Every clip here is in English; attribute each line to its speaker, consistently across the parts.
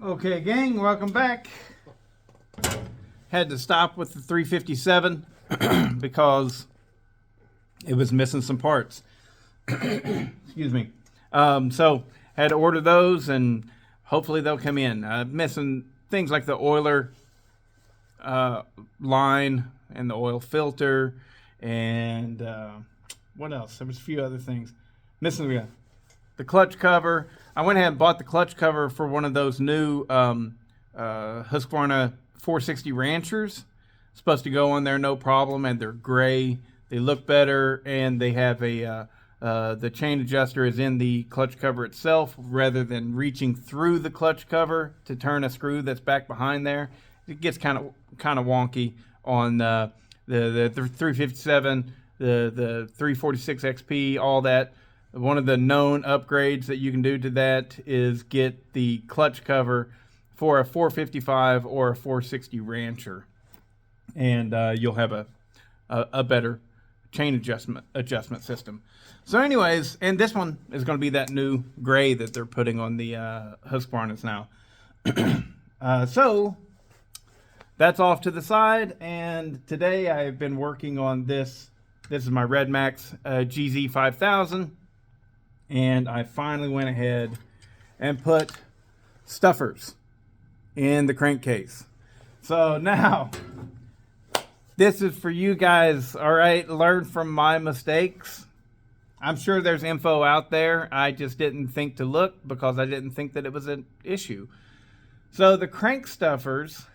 Speaker 1: Okay, gang, welcome back. Had to stop with the 357 because it was missing some parts. Excuse me. So had to order those, and hopefully they'll come in. Missing things like the oiler line and the oil filter, and what else? There was a few other things missing. The clutch cover. I went ahead and bought the clutch cover for one of those new Husqvarna 460 Ranchers. It's supposed to go on there no problem, and they're gray. They look better, and they have the chain adjuster is in the clutch cover itself rather than reaching through the clutch cover to turn a screw that's back behind there. It gets kind of wonky on the 357, the 346 XP, all that. One of the known upgrades that you can do to that is get the clutch cover for a 455 or a 460 Rancher, and you'll have a better chain adjustment system. So anyways, and this one is going to be that new gray that they're putting on the Husqvarnas now. So that's off to the side, and today I've been working on this. This is my Redmax GZ5000. And I finally went ahead and put stuffers in the crankcase. So now, this is for you guys, all right? Learn from my mistakes. I'm sure there's info out there. I just didn't think to look because I didn't think that it was an issue. So the crank stuffers.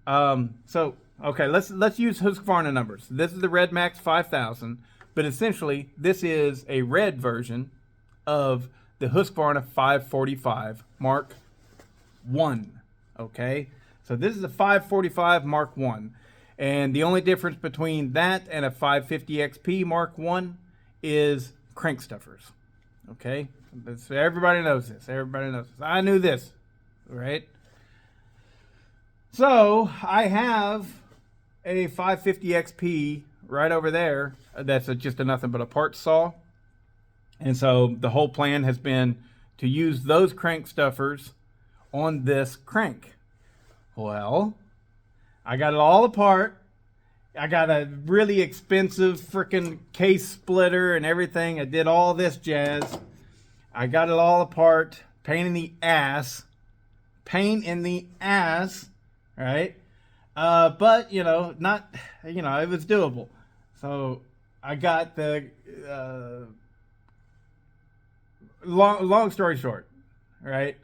Speaker 1: Okay, let's use Husqvarna numbers. This is the Redmax 5000. But essentially, this is a red version of the Husqvarna 545 Mark 1. Okay? So this is a 545 Mark 1. And the only difference between that and a 550 XP Mark 1 is crank stuffers. Okay? Everybody knows this. Everybody knows this. I knew this. Right? So, I have a 550 XP right over there. That's just nothing but a parts saw. And so the whole plan has been to use those crank stuffers on this crank. Well, I got it all apart. I got a really expensive freaking case splitter and everything. I did all this jazz. I got it all apart. Pain in the ass. Pain in the ass. Right? But, it was doable. So I got the, long story short, right?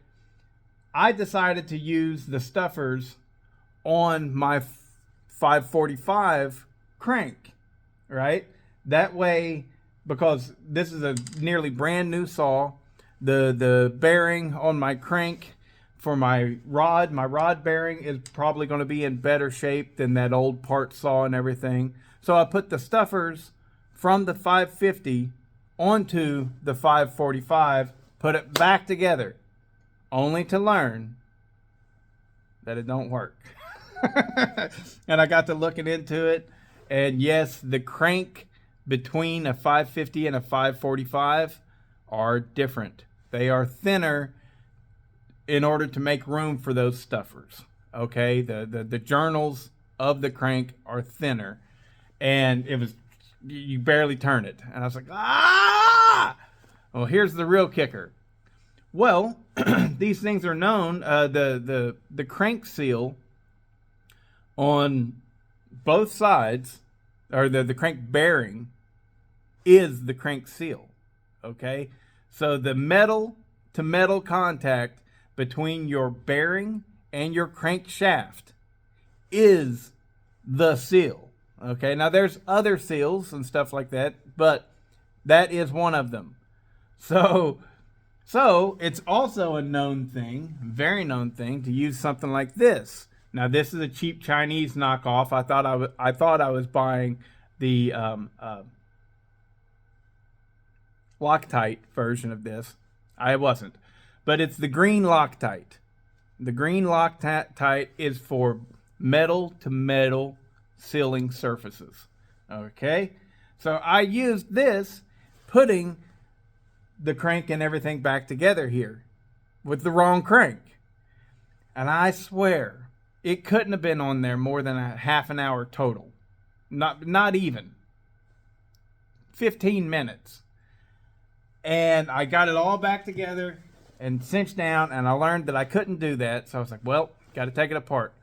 Speaker 1: I decided to use the stuffers on my 545 crank, right? That way, because this is a nearly brand new saw, the bearing on my crank for my rod bearing is probably going to be in better shape than that old part saw and everything. So I put the stuffers from the 550 onto the 545, put it back together, only to learn that it don't work. And I got to looking into it, and yes, the crank between a 550 and a 545 are different. They are thinner in order to make room for those stuffers. Okay, the journals of the crank are thinner. And it was, you barely turn it. And I was like, ah! Well, here's the real kicker. Well, these things are known. The crank seal on both sides, or the crank bearing, is the crank seal. Okay? So the metal to metal contact between your bearing and your crank shaft is the seal. Okay, now there's other seals and stuff like that, but that is one of them. So it's also a known thing, very known thing, to use something like this. Now this is a cheap Chinese knockoff. I thought I was buying the Loctite version of this. I wasn't, but it's the green Loctite. The green Loctite is for metal to metal sealing surfaces. Okay, so I used this, putting the crank and everything back together here. with the wrong crank. And I swear, it couldn't have been on there more than a half an hour total. Not even. 15 minutes. And I got it all back together and cinched down, and I learned that I couldn't do that. So I was like, well, got to take it apart.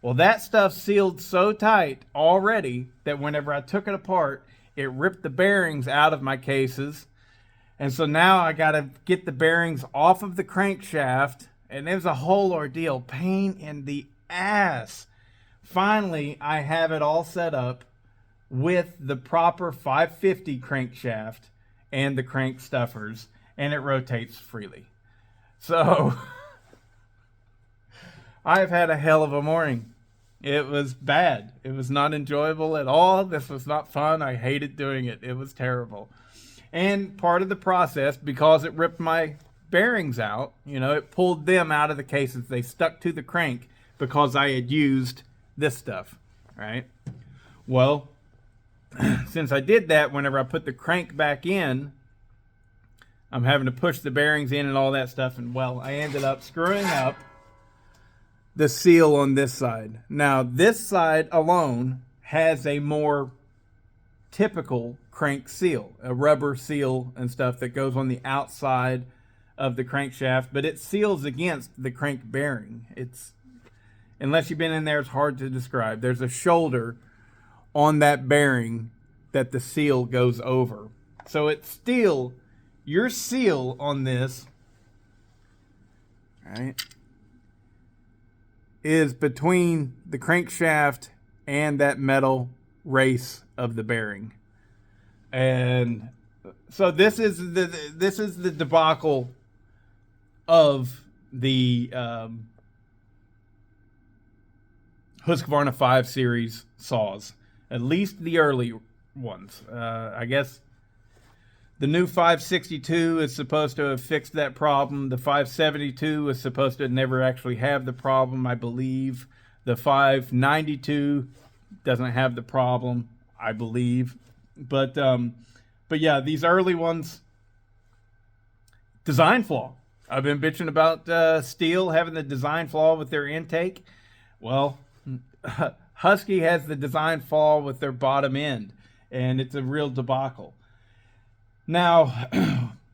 Speaker 1: Well, that stuff sealed so tight already that whenever I took it apart, it ripped the bearings out of my cases. And so now I got to get the bearings off of the crankshaft, and it was a whole ordeal. Pain in the ass. Finally, I have it all set up with the proper 550 crankshaft and the crank stuffers, and it rotates freely. So I've had a hell of a morning. It was bad. It was not enjoyable at all. This was not fun. I hated doing it. It was terrible. And part of the process, because it ripped my bearings out, you know, it pulled them out of the cases. They stuck to the crank because I had used this stuff, right? Well, since I did that, whenever I put the crank back in, I'm having to push the bearings in and all that stuff. And well, I ended up screwing up the seal on this side. Now, this side alone has a more typical crank seal, a rubber seal and stuff that goes on the outside of the crankshaft, but it seals against the crank bearing. It's, unless you've been in there, it's hard to describe. There's a shoulder on that bearing that the seal goes over. So it's still, your seal on this, right, is between the crankshaft and that metal race of the bearing. And so this is the debacle of the Husqvarna 5 Series saws, at least the early ones. I guess the new 562 is supposed to have fixed that problem. The 572 is supposed to never actually have the problem, I believe. The 592 doesn't have the problem, I believe. But yeah, these early ones, design flaw. I've been bitching about Steel having the design flaw with their intake. Well, Husky has the design flaw with their bottom end, and it's a real debacle. Now,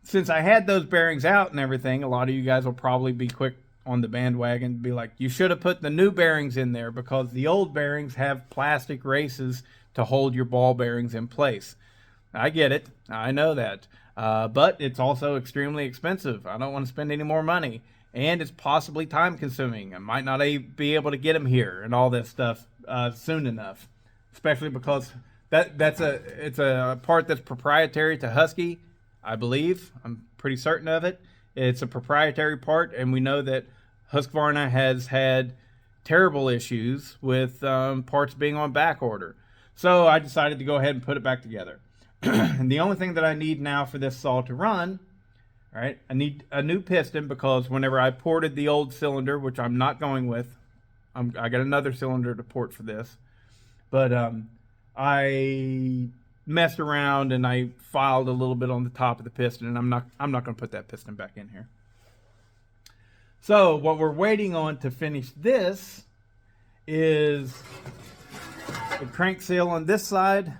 Speaker 1: since I had those bearings out and everything, a lot of you guys will probably be quick on the bandwagon to be like, you should have put the new bearings in there because the old bearings have plastic races to hold your ball bearings in place. I get it. I know that. But it's also extremely expensive. I don't want to spend any more money. And it's possibly time consuming. I might not be able to get them here and all this stuff soon enough. Especially because it's a part that's proprietary to Husky, I believe. I'm pretty certain of it. It's a proprietary part, and we know that Husqvarna has had terrible issues with parts being on back order. So I decided to go ahead and put it back together. And the only thing that I need now for this saw to run, right, I need a new piston, because whenever I ported the old cylinder, which I'm not going with, I got another cylinder to port for this, but I messed around and I filed a little bit on the top of the piston, and I'm not going to put that piston back in here. So what we're waiting on to finish this is the crank seal on this side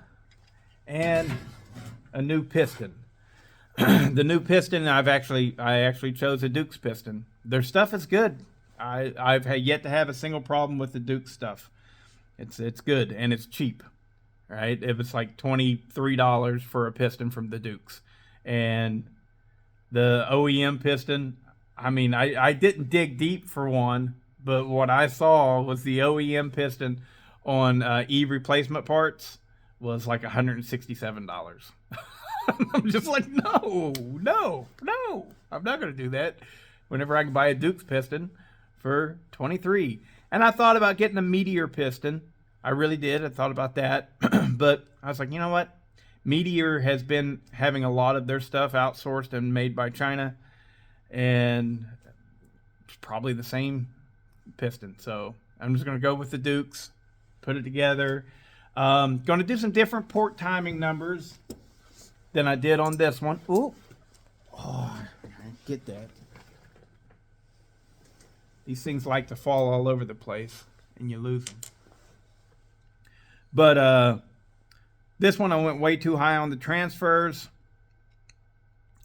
Speaker 1: and a new piston. The new piston, I actually chose a Dukes piston. Their stuff is good. I've yet to have a single problem with the Dukes stuff. It's good and it's cheap, right? It was like $23 for a piston from the Dukes, and the OEM piston, I mean, I didn't dig deep for one, but what I saw was the OEM piston on replacement parts was like $167. I'm just like, no, I'm not going to do that whenever I can buy a Dukes piston for $23. And I thought about getting a Meteor piston. I really did. I thought about that. But I was like, you know what? Meteor has been having a lot of their stuff outsourced and made by China, and it's probably the same piston. So I'm just going to go with the Dukes, put it together. Going to do some different port timing numbers than I did on this one. Ooh. Oh, I get that. These things like to fall all over the place and you lose them. But this one I went way too high on the transfers,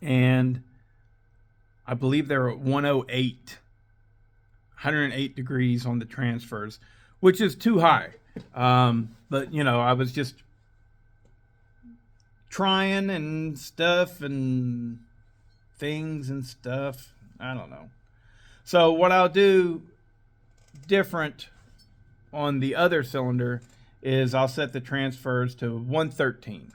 Speaker 1: and I believe they're at 108 degrees on the transfers, which is too high. But you know, I was just trying and stuff and things and stuff. I don't know. So what I'll do different on the other cylinder is I'll set the transfers to 113.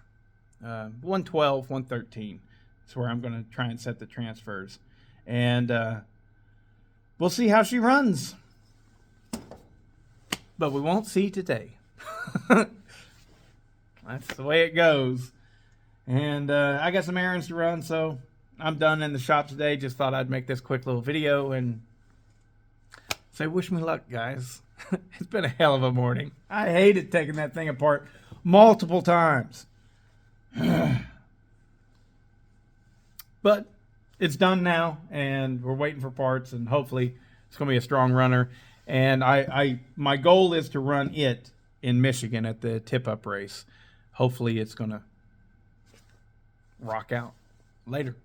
Speaker 1: 112, 113. That's where I'm going to try and set the transfers. And we'll see how she runs. But we won't see today. That's the way it goes. And I got some errands to run, so I'm done in the shop today. Just thought I'd make this quick little video and say wish me luck, guys. It's been a hell of a morning. I hated taking that thing apart multiple times. But it's done now, and we're waiting for parts, and hopefully it's going to be a strong runner. And my goal is to run it in Michigan at the tip-up race. Hopefully it's going to rock out. Later.